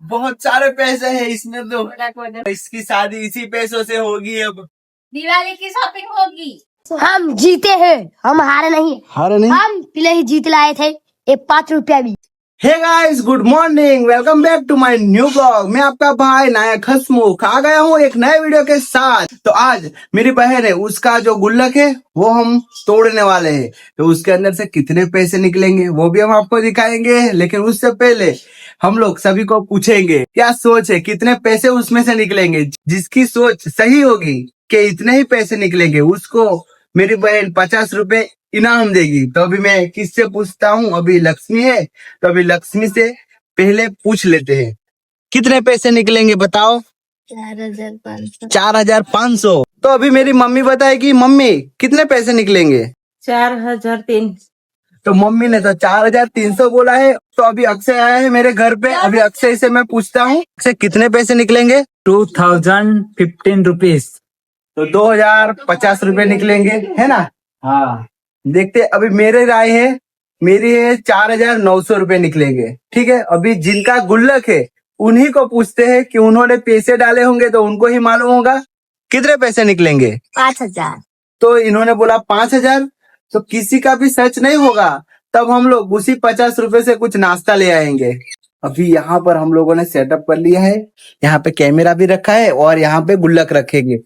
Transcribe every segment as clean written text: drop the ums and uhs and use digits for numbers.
बहुत सारे पैसे हैं इसमें तो इसकी शादी इसी पैसों से होगी। अब दिवाली की शॉपिंग होगी। हम जीते हैं, हम हारे नहीं। हम पहले ही जीत लाए थे एक 5 रुपया भी। Hey guys, good morning, welcome back to my new blog. मैं आपका भाई नायक हसमुख आ गया हूँ एक नए वीडियो के साथ। तो आज मेरी बहन है, उसका जो गुल्लक है वो हम तोड़ने वाले हैं। तो उसके अंदर से कितने पैसे निकलेंगे वो भी हम आपको दिखाएंगे, लेकिन उससे पहले हम लोग सभी को पूछेंगे क्या सोच है, कितने पैसे उसमें से निकलेंगे। जिसकी सोच सही होगी कि इतने ही पैसे निकलेंगे उसको मेरी बहन 50 रुपए इनाम देगी। तो अभी मैं किससे पूछता हूँ, अभी लक्ष्मी है, तो अभी लक्ष्मी से पहले पूछ लेते हैं कितने पैसे निकलेंगे बताओ। 4,500। 4,500। तो अभी मेरी मम्मी बताएगी, मम्मी कितने पैसे निकलेंगे। 4,300। तो मम्मी ने तो 4,300 बोला है। तो अभी अक्षय आया है मेरे घर पे, अभी अक्षय से मैं पूछता हूँ अक्षय कितने पैसे निकलेंगे। 2015 रुपीज। तो 2,050 रुपए निकलेंगे, है ना। हाँ देखते, अभी मेरे राय है, मेरी है 4,900 रुपए निकलेंगे। ठीक है, अभी जिनका गुल्लक है उन्हीं को पूछते हैं कि उन्होंने पैसे डाले होंगे तो उनको ही मालूम होगा कितने पैसे निकलेंगे। 5,000। तो इन्होंने बोला 5,000, तो किसी का भी सच नहीं होगा। तब हम लोग उसी 50 रुपए से कुछ नाश्ता ले आएंगे। अभी यहाँ पर हम लोगों ने सेटअप कर लिया है, यहाँ पे कैमरा भी रखा है और यहाँ पे गुल्लक रखेंगे।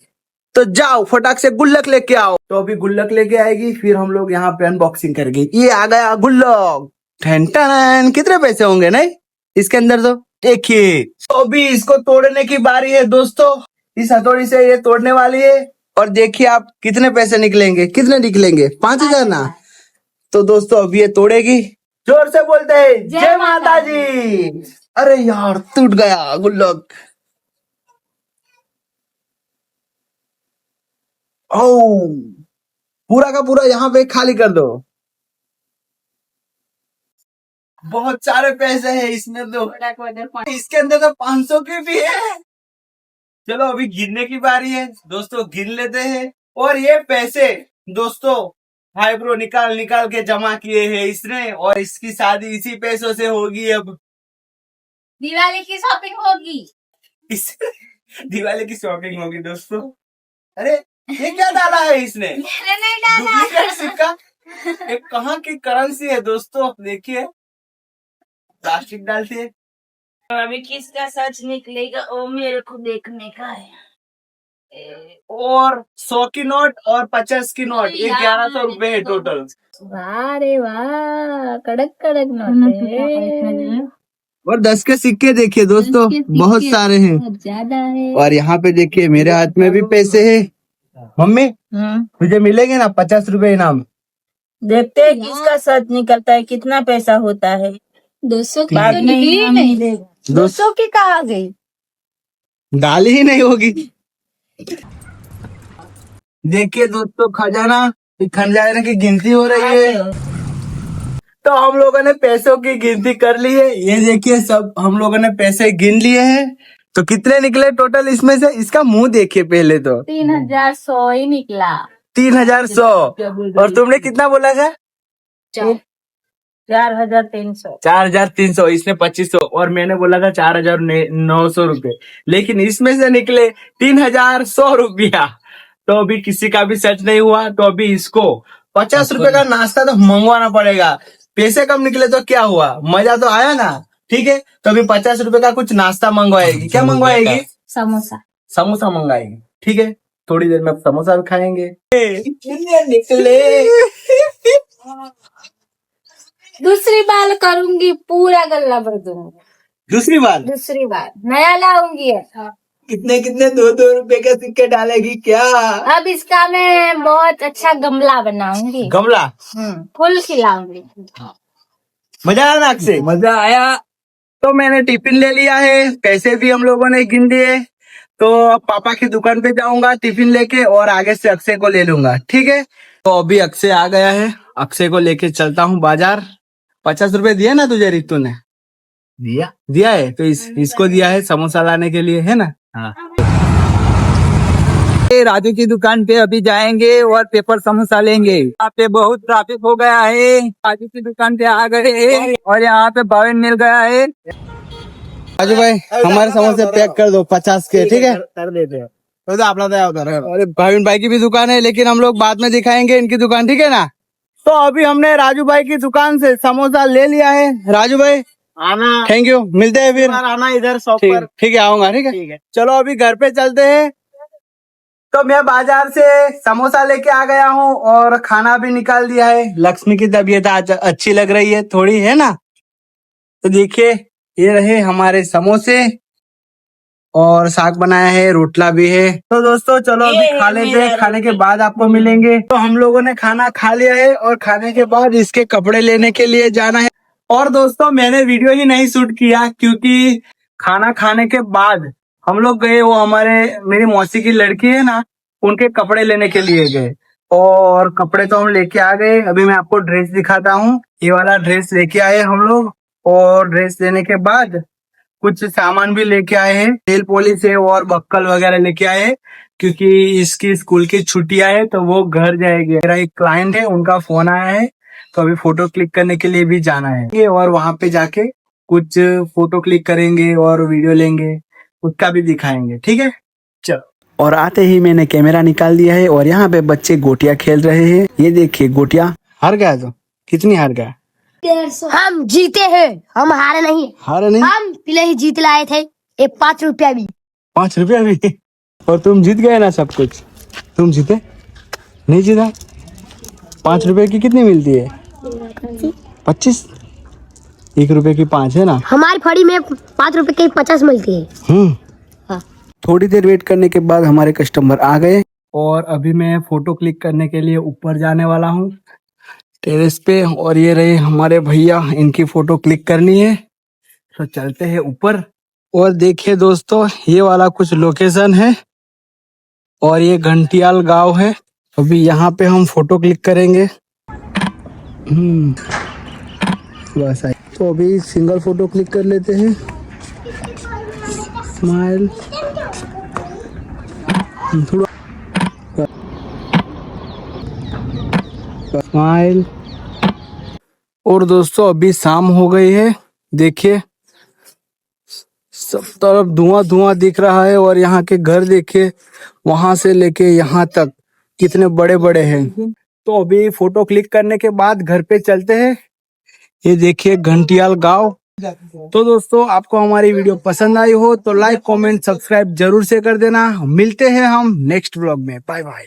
तो जाओ फटाक से गुल्लक लेके आओ। तो अभी गुल्लक लेके आएगी, फिर हम लोग यहाँ पे अनबॉक्सिंग करेंगे। ये आ गया गुल्लक, ठन ठन। कितने पैसे होंगे नहीं इसके अंदर, तो देखिए। तो अभी इसको तोड़ने की बारी है दोस्तों, इस हथौड़ी से ये तोड़ने वाली है। और देखिए आप कितने पैसे निकलेंगे, कितने निकलेंगे, 5,000 ना। तो दोस्तों अभी ये तोड़ेगी, जोर से बोलते हैं जय माता जी। अरे यार टूट गया गुल्लक। ओ पूरा का पूरा यहाँ पे खाली कर दो। बहुत सारे पैसे हैं इसमें तो, इसके अंदर तो 500 के भी है। चलो अभी गिनने की बारी है दोस्तों, गिन लेते हैं। और ये पैसे दोस्तों भाई ब्रो निकाल निकाल के जमा किए हैं इसने, और इसकी शादी इसी पैसों से होगी। अब दिवाली की शॉपिंग होगी। इस दिवाली की शॉपिंग होगी दोस्तों। अरे ये क्या डाला है इसने, मैंने नहीं डाला। डुप्लीकेट सिक्का। एक कहाँ की करेंसी है दोस्तों, देखिए प्लास्टिक डालती है। अभी किसका सच निकलेगा वो मेरे को देखने का है। और 100 की नोट और 50 की नोट, ये 1,100 रुपए है टोटल। वाह रे वाह, कड़क कड़क नोट है। और 10 के सिक्के देखिए दोस्तों, बहुत सारे हैं। बहुत ज्यादा है। और यहाँ पे देखिए मेरे हाथ में भी पैसे है। मम्मी मुझे मिलेंगे ना 50 रुपए इनाम। देखते हैं किसका सच निकलता है, कितना पैसा होता है। 200 की बाद तो में निकली इनाम नहीं। मिलेगा। 200 की कहाँ गई। डाली ही नहीं होगी। देखिए दोस्तों खजाना की गिनती हो रही है। तो हम लोगों ने पैसों की गिनती कर ली है, ये देखिए सब हम लोगों ने पैसे गिन लिए हैं। तो कितने निकले टोटल इसमें से, इसका मुंह देखिए पहले तो। 3,100 ही निकला। 3,100। और तुमने कितना बोला था। 4,300। 4,300, इसने 2,500 और मैंने बोला था 4,900 रुपए, लेकिन इसमें से निकले 3,100 रुपया। तो अभी किसी का भी सच नहीं हुआ। तो अभी इसको 50 रुपए का नाश्ता तो मंगवाना पड़ेगा। पैसे कम निकले तो क्या हुआ, मजा तो आया ना। ठीक है, तो अभी 50 रुपए का कुछ नाश्ता मंगवाएगी। क्या मंगवाएगी, समोसा। समोसा मंगाएगी। ठीक है, थोड़ी देर में समोसा भी खाएंगे। निकले दूसरी बार करूंगी, पूरा गल्ला भर दूंगी। दूसरी बार नया लाऊंगी। कितने कितने 2-2 रुपए के सिक्के डालेगी क्या। अब इसका मैं बहुत अच्छा गमला बनाऊंगी। गमला फूल खिलाऊंगी। मजा आया ना अक्षय, मजा आया। तो मैंने टिफिन ले लिया है, पैसे भी हम लोगों ने गिन दिए। तो अब पापा की दुकान पे जाऊंगा टिफिन लेके, और आगे से अक्षय को ले लूंगा। ठीक है, तो अभी अक्षय आ गया है, अक्षय को लेके चलता हूँ बाजार। 50 रुपए दिया ना तुझे, रितु ने दिया है। तो इसको दिया है समोसा लाने के लिए, है ना। हाँ, राजू की दुकान पे अभी जाएंगे और पेपर समोसा लेंगे। यहाँ पे बहुत ट्रैफिक हो गया है, राजू की दुकान पे आ गए और यहाँ पे बावन मिल गया है। राजू भाई हमारे समोसे पैक कर दो 50 के, ठीक है? कर देते हैं। तो आप लोग उधर। अरे भाई भाई की भी दुकान है, लेकिन हम लोग बाद में दिखाएंगे इनकी दुकान, ठीक है ना? तो अभी हमने राजू भाई की दुकान से समोसा ले लिया है। राजू भाई आना, थैंक यू, मिलते हैं फिर। आना इधर शॉप पर, ठीक है? आऊंगा, ठीक है। चलो अभी घर पे चलते हैं। तो मैं बाजार से समोसा लेके आ गया हूँ और खाना भी निकाल दिया है। लक्ष्मी की तबीयत आज अच्छी लग रही है थोड़ी, है ना? तो देखिए ये रहे हमारे समोसे और साग बनाया है, रोटला भी है। तो दोस्तों चलो अभी खा लेते हैं, खाने के बाद आपको मिलेंगे। तो हम लोगों ने खाना खा लिया है और खाने के बाद इसके कपड़े लेने के लिए जाना है। और दोस्तों मैंने वीडियो ही नहीं शूट किया क्योंकि खाना खाने के बाद हम लोग गए, वो मेरी मौसी की लड़की है ना, उनके कपड़े लेने के लिए गए और कपड़े तो हम लेके आ गए। अभी मैं आपको ड्रेस दिखाता हूँ। ये वाला ड्रेस लेके आए हम लोग और ड्रेस लेने के बाद कुछ सामान भी लेके आए हैं, नेल पॉलिश है और बक्कल वगैरह लेके आए हैं क्योंकि इसकी स्कूल की छुट्टियां है तो वो घर जाएगी। मेरा एक क्लाइंट है, उनका फोन आया है तो अभी फोटो क्लिक करने के लिए भी जाना है और वहां पे जाके कुछ फोटो क्लिक करेंगे और वीडियो लेंगे, उसका भी दिखाएंगे, ठीक है? चलो। और आते ही मैंने कैमरा निकाल दिया है और यहाँ पे बच्चे गोटियां खेल रहे हैं। ये देखिए गोटियां हार गया, तो कितनी हार गया? 150। हम जीते हैं, हम हारे नहीं। हारे नहीं? हम पहले ही जीत लाए थे, ये 5 रुपया भी। 5 रुपया भी? और तुम जीत गए ना सब कुछ? तुम जीते नहीं? जीता? 5 रुपए की कितनी मिलती है? 25। 1 रुपए की 5 है ना? हमारी फड़ी में 5 रुपए की 50 मिलती है। हाँ। थोड़ी देर वेट करने के बाद हमारे कस्टमर आ गए और अभी मैं फोटो क्लिक करने के लिए ऊपर जाने वाला हूँ टेरेस पे। और ये रहे हमारे भैया, इनकी फोटो क्लिक करनी है तो चलते हैं ऊपर। और देखिए दोस्तों ये वाला कुछ लोकेशन है और ये घंटियाल गांव है। अभी यहाँ पे हम फोटो क्लिक करेंगे। बस आई। तो अभी सिंगल फोटो क्लिक कर लेते हैं। स्माइल थोड़ा, स्माइल। और दोस्तों अभी शाम हो गई है, देखिए सब तरफ धुआं धुआं दिख रहा है और यहाँ के घर देखिए वहां से लेके यहाँ तक कितने बड़े बड़े हैं। तो अभी फोटो क्लिक करने के बाद घर पे चलते हैं। ये देखिए घंटियाल गांव। तो दोस्तों आपको हमारी वीडियो पसंद आई हो तो लाइक कमेंट सब्सक्राइब जरूर से कर देना। मिलते हैं हम नेक्स्ट व्लॉग में। Bye bye.